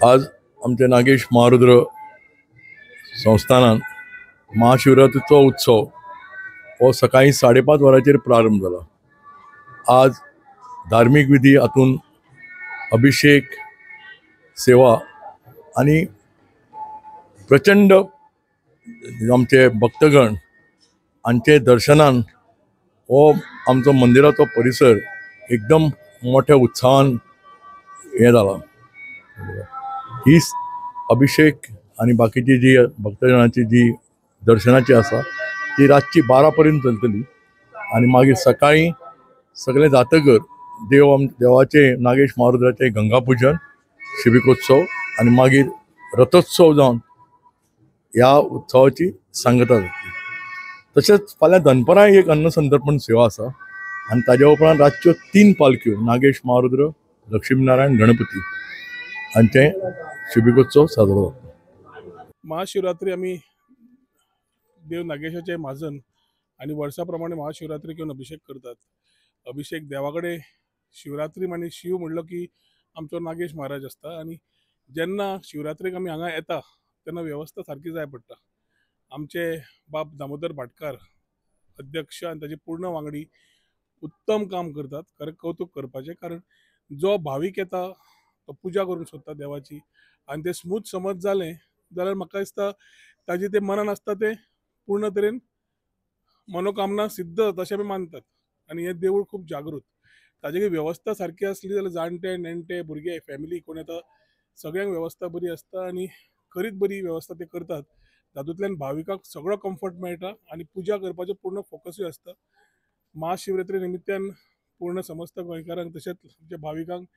आज आमचे नागेश महारुद्र संस्थानान महाशिवरात्रीचो उत्सव हो सकाळी 5:30 वरांचेर प्रारंभ जाला। आज धार्मिक विधी हातून अभिषेक सेवा आणि प्रचंड आमचे भक्तगण हांचे दर्शनान हो आमचो मंदिराचो परिसर एकदम मोठ्या उत्साहान हे जाला। ही अभिषेक आणि बाकीची जी भक्तजनांची जी दर्शनाची आसा ती रातची 12 पर्यंत चलतली आणि मागीर सकाळी सगळे जातकर देवाचे नागेश महारुद्राचे गंगापूजन, शिबिकोत्सव आणि मागीर रथोत्सव जावन ह्या उत्सवाची सांगता जातली। तशेंच फाल्यां दनपारां एक अन्नसंतर्पण सेवा आसा आणि ताज्या उपरांत रातच्यो 3 पालख्यो नागेश महारुद्र, लक्ष्मीनारायण, गणपती हांचे शिबिकोत्सव साजरो जाता। महाशिवरात्री आम्ही देव नागेशाचे माजन आणि वर्षाप्रमाणे महाशिवरात्री घेऊन अभिषेक करतात। अभिषेक देवाकडे शिवरात्री आणि शिव म्हणलं की आमचो नागेश महाराज असता आणि जेन्ना शिवरात्रीक आमी हांगा येता तेन्ना व्यवस्था सारकी जाय पडटा। आमचे बाब दामोदर भाटकार अध्यक्ष आणि ताचे पूर्ण वांगडी उत्तम काम करतात। कारण कौतुक करपाचें, कारण जो भावीक येता तो पुजा करूंक सोदता देवाची आणि ते स्मूथ समज जालें जाल्यार म्हाका दिसता ताजे ते मनान आसता ते पूर्ण तरेन मनोकामना सिद्ध जाता अशें आमी मानतात। आणि हे देवूळ खूप जागृत, ताजी व्यवस्था सारकी असली जाल्यार जाणटे नेणटे भुरगे फॅमिली कोण येता सगळ्यांक व्यवस्था बरी असता आणि खरीच बरी व्यवस्था ते करतात। तातूंतल्यान भाविकांक सगळो कम्फर्ट मेळटा आणि पुजा करपाचो पूर्ण फोकसूय असता। महाशिवरात्री निमित्यान पूर्ण समस्त गोंयकारांक तशेंच आमच्या भाविकांक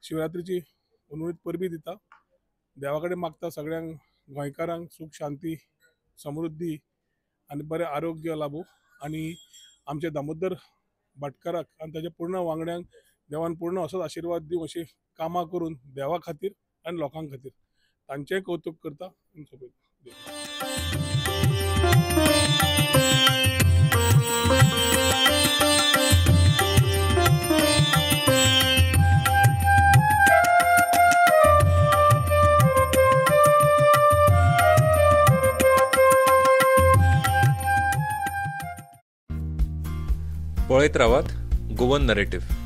शिवरात्रीची उर्वरीत परबीं दिता। देवा कडेन मागता सगळ्यांक गोंयकारांक सुख शांती समृद्धी आणि बरें आरोग्य लाभो आणि आमचे दामोदर भाटकाराक आणि ताच्या पूर्ण वांगड्यांक देवान पूर्ण असोच आशिर्वाद दिवं अशी कामां करून देवा खातीर आणि लोकां खातीर तांचेंय कौतुक करता। पळयत रावात गोवन नरेटिव्ह।